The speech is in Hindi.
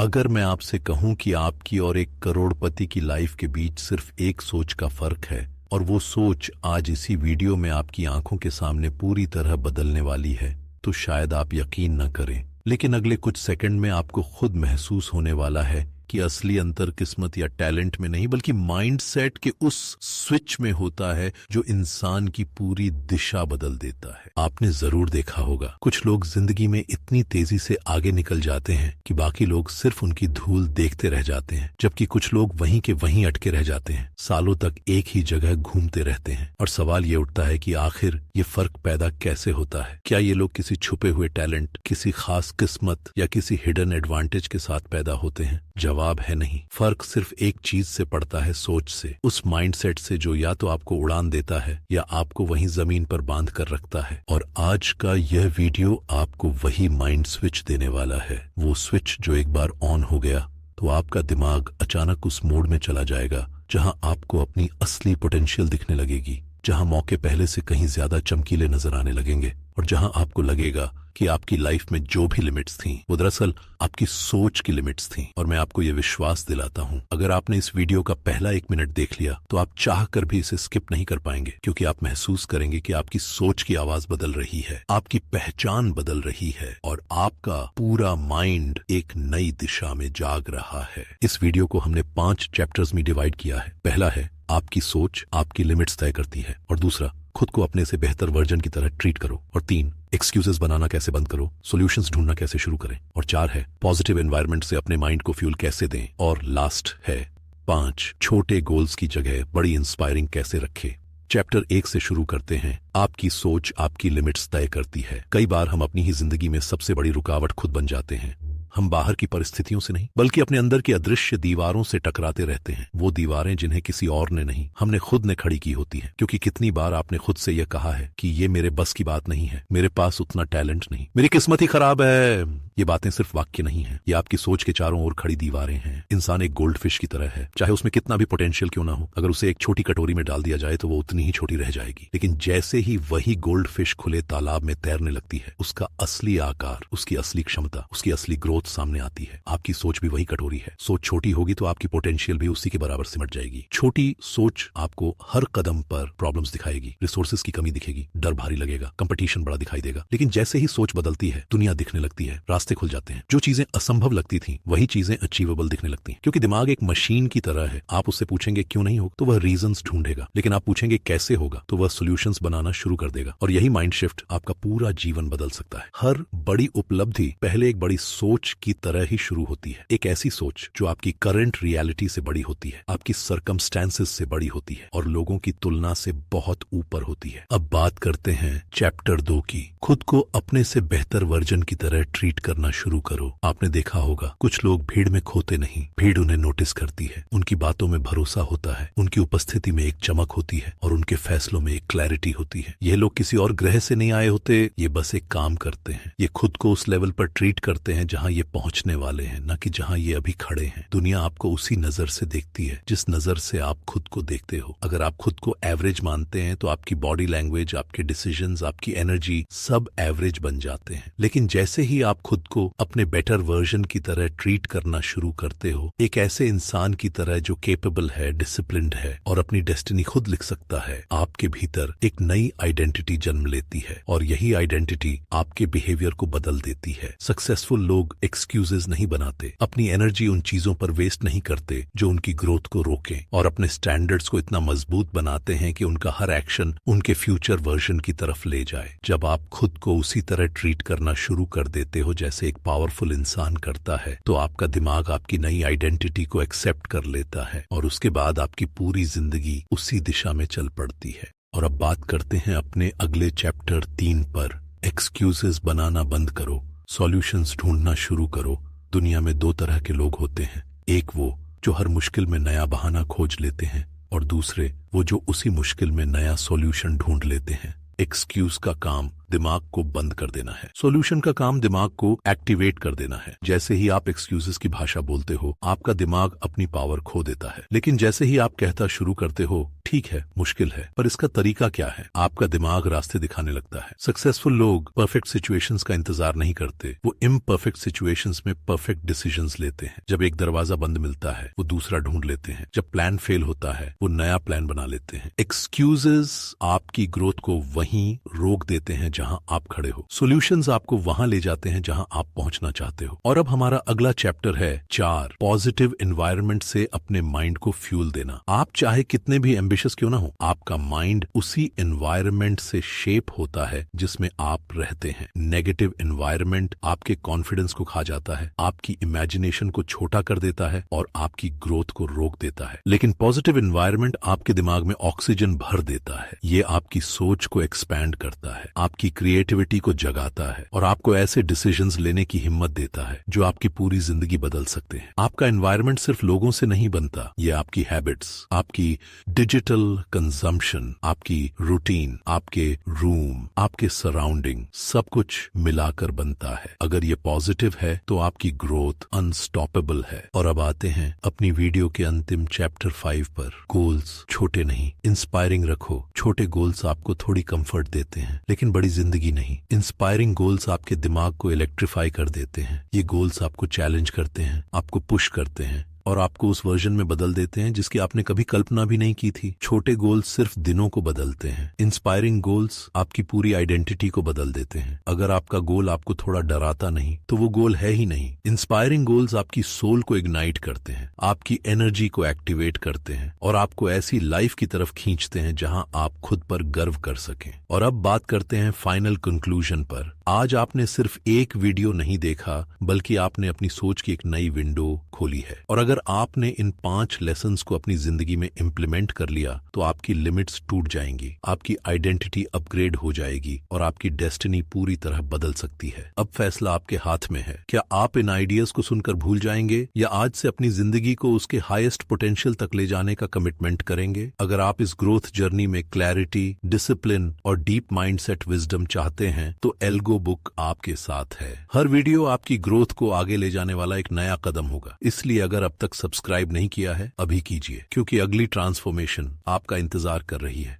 अगर मैं आपसे कहूं कि आपकी और एक करोड़पति की लाइफ के बीच सिर्फ एक सोच का फर्क है और वो सोच आज इसी वीडियो में आपकी आंखों के सामने पूरी तरह बदलने वाली है, तो शायद आप यकीन न करें, लेकिन अगले कुछ सेकंड में आपको खुद महसूस होने वाला है कि असली अंतर किस्मत या टैलेंट में नहीं बल्कि माइंडसेट के उस स्विच में होता है जो इंसान की पूरी दिशा बदल देता है। आपने जरूर देखा होगा, कुछ लोग जिंदगी में इतनी तेजी से आगे निकल जाते हैं कि बाकी लोग सिर्फ उनकी धूल देखते रह जाते हैं, जबकि कुछ लोग वहीं के वहीं अटके रह जाते हैं, सालों तक एक ही जगह घूमते रहते हैं। और सवाल ये उठता है कि आखिर ये फर्क पैदा कैसे होता है? क्या ये लोग किसी छुपे हुए टैलेंट, किसी खास किस्मत या किसी हिडन एडवांटेज के साथ पैदा होते हैं? जवाब है नहीं। फर्क सिर्फ एक चीज से पड़ता है, सोच से, उस माइंडसेट से जो या तो आपको उड़ान देता है या आपको वहीं जमीन पर बांध कर रखता है। और आज का यह वीडियो आपको वही माइंड स्विच देने वाला है, वो स्विच जो एक बार ऑन हो गया तो आपका दिमाग अचानक उस मोड में चला जाएगा जहां आपको अपनी असली पोटेंशियल दिखने लगेगी, जहां मौके पहले से कहीं ज्यादा चमकीले नजर आने लगेंगे और जहां आपको लगेगा कि आपकी लाइफ में जो भी लिमिट्स थीं वो दरअसल आपकी सोच की लिमिट्स थीं। और मैं आपको ये विश्वास दिलाता हूं, अगर आपने इस वीडियो का पहला 1 मिनट देख लिया तो आप चाह कर भी इसे स्किप नहीं कर पाएंगे, क्योंकि आप महसूस करेंगे कि आपकी सोच की आवाज बदल रही है, आपकी पहचान बदल रही है और आपका पूरा माइंड एक नई दिशा में जाग रहा है। इस वीडियो को हमने 5 चैप्टर्स में डिवाइड किया है। पहला है, आपकी सोच आपकी लिमिट्स तय करती है, और दूसरा, खुद को अपने से बेहतर वर्जन की तरह ट्रीट करो, और 3, एक्सक्यूजेस बनाना कैसे बंद करो, सॉल्यूशंस ढूंढना कैसे शुरू करें, और 4 है, पॉजिटिव एनवायरनमेंट से अपने माइंड को फ्यूल कैसे दें, और लास्ट है 5, छोटे गोल्स की जगह बड़ी इंस्पायरिंग कैसे रखें। चैप्टर 1 से शुरू करते हैं। आपकी सोच आपकी लिमिट्स तय करती है। कई बार हम अपनी ही जिंदगी में सबसे बड़ी रुकावट खुद बन जाते हैं। हम बाहर की परिस्थितियों से नहीं बल्कि अपने अंदर की अदृश्य दीवारों से टकराते रहते हैं, वो दीवारें जिन्हें किसी और ने नहीं, हमने खुद ने खड़ी की होती हैं। क्योंकि कितनी बार आपने खुद से यह कहा है कि ये मेरे बस की बात नहीं है, मेरे पास उतना टैलेंट नहीं, मेरी किस्मत ही खराब है। ये बातें सिर्फ वाक्य नहीं है, ये आपकी सोच के चारों ओर खड़ी दीवारें हैं। इंसान एक गोल्ड फिश की तरह है, चाहे उसमें कितना भी पोटेंशियल क्यों ना हो, अगर उसे एक छोटी कटोरी में डाल दिया जाए तो वो उतनी ही छोटी रह जाएगी। लेकिन जैसे ही वही गोल्ड फिश खुले तालाब में तैरने लगती है, उसका असली आकार, उसकी असली क्षमता, उसकी असली ग्रोथ सामने आती है। आपकी सोच भी वही कटोरी है। सोच छोटी होगी तो आपकी पोटेंशियल भी उसी के बराबर सिमट जाएगी। छोटी सोच आपको हर कदम पर प्रॉब्लम्स दिखाएगी, रिसोर्सेज की कमी दिखेगी, डर भारी लगेगा, कंपटीशन बड़ा दिखाई देगा। लेकिन जैसे ही सोच बदलती है, दुनिया दिखने लगती है, रास्ते खुल जाते हैं। जो चीजें असंभव लगती थी वही चीजें अचीवेबल दिखने लगती हैं। क्योंकि दिमाग एक मशीन की तरह है। आप उससे पूछेंगे क्यों नहीं होगा तो वह रीजंस ढूंढेगा, लेकिन आप पूछेंगे कैसे होगा तो वह सॉल्यूशंस बनाना शुरू कर देगा। और यही माइंड शिफ्ट आपका पूरा जीवन बदल सकता है। हर बड़ी उपलब्धि पहले एक बड़ी सोच की तरह ही शुरू होती है। एक ऐसी सोच जो आपकी करंट रियलिटी से बड़ी होती है, आपकी सर्कमस्टेंसेस से बड़ी होती है और लोगों की तुलना से बहुत ऊपर होती है। अब बात करते हैं चैप्टर 2 की। खुद को अपने से बेहतर वर्जन की तरह ट्रीट करना शुरू करो। आपने देखा होगा, कुछ लोग भीड़ में खोते नहीं, भीड़ उन्हें नोटिस करती है। उनकी बातों में भरोसा होता है, उनकी उपस्थिति में एक चमक होती है और उनके फैसलों में एक क्लैरिटी होती है। ये लोग किसी और ग्रह से नहीं आए होते, ये बस एक काम करते हैं। ये खुद को उस लेवल पर ट्रीट करते हैं जहां ये पहुंचने वाले हैं, न कि जहां ये अभी खड़े हैं। दुनिया आपको उसी नजर से देखती है जिस नजर से आप खुद को देखते हो। अगर आप खुद को एवरेज मानते हैं तो आपकी बॉडी लैंग्वेज, आपके डिसीजंस, आपकी एनर्जी सब एवरेज बन जाते हैं। लेकिन जैसे ही आप खुद को अपने बेटर वर्जन की तरह ट्रीट करना शुरू करते हो, एक ऐसे इंसान की तरह जो केपेबल है, डिसिप्लिन्ड है और अपनी डेस्टिनी खुद लिख सकता है, आपके भीतर एक नई आइडेंटिटी जन्म लेती है और यही आइडेंटिटी आपके बिहेवियर को बदल देती है। सक्सेसफुल लोग एक्सक्यूजेस नहीं बनाते, अपनी एनर्जी उन चीजों पर वेस्ट नहीं करते जो उनकी ग्रोथ को रोकें, और अपने स्टैंडर्ड्स को इतना मजबूत बनाते हैं कि उनका हर एक्शन उनके फ्यूचर वर्जन की तरफ ले जाए। जब आप खुद को उसी तरह ट्रीट करना शुरू कर देते हो जैसे एक पावरफुल इंसान करता है, तो आपका दिमाग आपकी नई आइडेंटिटी को एक्सेप्ट कर लेता है और उसके बाद आपकी पूरी जिंदगी उसी दिशा में चल पड़ती है। और अब बात करते हैं अपने अगले चैप्टर 3 पर। एक्सक्यूजेस बनाना बंद करो, सॉल्यूशंस ढूंढना शुरू करो। दुनिया में 2 तरह के लोग होते हैं, एक वो जो हर मुश्किल में नया बहाना खोज लेते हैं और दूसरे वो जो उसी मुश्किल में नया सॉल्यूशन ढूंढ लेते हैं। एक्सक्यूज का काम दिमाग को बंद कर देना है, सॉल्यूशन का काम दिमाग को एक्टिवेट कर देना है। जैसे ही आप एक्सक्यूजेस की भाषा बोलते हो, आपका दिमाग अपनी पावर खो देता है। लेकिन जैसे ही आप कहता शुरू करते हो ठीक है, मुश्किल है, पर इसका तरीका क्या है? आपका दिमाग रास्ते दिखाने लगता है। सक्सेसफुल लोग परफेक्ट सिचुएशंस का इंतजार नहीं करते, वो इम्परफेक्ट सिचुएशंस में परफेक्ट डिसीजंस लेते हैं। जब एक दरवाजा बंद मिलता है, वो दूसरा ढूंढ लेते हैं। जब प्लान फेल होता है, वो नया प्लान बना लेते हैं। एक्सक्यूजेस आपकी ग्रोथ को वहीं रोक देते हैं जहां आप खड़े हो। सॉल्यूशंस आपको वहां ले जाते हैं जहां आप पहुंचना चाहते हो। और अब हमारा अगला चैप्टर है 4, पॉजिटिव एनवायरनमेंट से अपने माइंड को फ्यूल देना। आप चाहे कितने भी एम्बिशियस क्यों ना हो, आपका माइंड उसी एनवायरनमेंट से शेप होता है जिसमें आप रहते हैं। नेगेटिव एनवायरनमेंट आपके कॉन्फिडेंस को खा जाता है, आपकी इमेजिनेशन को छोटा कर देता है और आपकी ग्रोथ को रोक देता है। लेकिन पॉजिटिव एनवायरनमेंट आपके दिमाग में ऑक्सीजन भर देता है। ये आपकी सोच को एक्सपैंड करता है, आपकी क्रिएटिविटी को जगाता है और आपको ऐसे डिसीजंस लेने की हिम्मत देता है जो आपकी पूरी जिंदगी बदल सकते हैं। आपका एनवायरनमेंट सिर्फ लोगों से नहीं बनता, ये आपकी हैबिट्स, आपकी डिजिटल कंजम्पशन, आपकी रूटीन, आपके रूम, आपके सराउंडिंग, सब कुछ मिलाकर बनता है। अगर ये पॉजिटिव है तो आपकी ग्रोथ अनस्टॉपेबल है। और अब आते हैं अपनी वीडियो के अंतिम चैप्टर 5 पर। गोल्स छोटे नहीं, इंस्पायरिंग रखो। छोटे गोल्स आपको थोड़ी कंफर्ट देते हैं लेकिन बड़ी जिंदगी नहीं। इंस्पायरिंग गोल्स आपके दिमाग को इलेक्ट्रीफाई कर देते हैं। ये गोल्स आपको चैलेंज करते हैं, आपको पुश करते हैं और आपको उस वर्जन में बदल देते हैं जिसकी आपने कभी कल्पना भी नहीं की थी। छोटे गोल्स सिर्फ दिनों को बदलते हैं, इंस्पायरिंग गोल्स आपकी पूरी आइडेंटिटी को बदल देते हैं। अगर आपका गोल आपको थोड़ा डराता नहीं तो वो गोल है ही नहीं। इंस्पायरिंग गोल्स आपकी सोल को इग्नाइट करते हैं, आपकी एनर्जी को एक्टिवेट करते हैं और आपको ऐसी लाइफ की तरफ खींचते हैं जहां आप खुद पर गर्व कर सकें। और अब बात करते हैं फाइनल कंक्लूजन पर। आज आपने सिर्फ एक वीडियो नहीं देखा, बल्कि आपने अपनी सोच की एक नई विंडो खोली है। और अगर आपने इन 5 लेसन्स को अपनी जिंदगी में इम्प्लीमेंट कर लिया तो आपकी लिमिट्स टूट जाएंगी, आपकी आइडेंटिटी अपग्रेड हो जाएगी और आपकी डेस्टिनी पूरी तरह बदल सकती है। अब फैसला आपके हाथ में है। क्या आप इन आइडियाज को सुनकर भूल जाएंगे या आज से अपनी जिंदगी को उसके हाईएस्ट पोटेंशियल तक ले जाने का कमिटमेंट करेंगे? अगर आप इस ग्रोथ जर्नी में क्लैरिटी, डिसिप्लिन और डीप माइंडसेट विजडम चाहते हैं तो एल्गो बुक आपके साथ है। हर वीडियो आपकी ग्रोथ को आगे ले जाने वाला एक नया कदम होगा। इसलिए अगर अब तक सब्सक्राइब नहीं किया है, अभी कीजिए, क्योंकि अगली ट्रांसफॉर्मेशन आपका इंतजार कर रही है।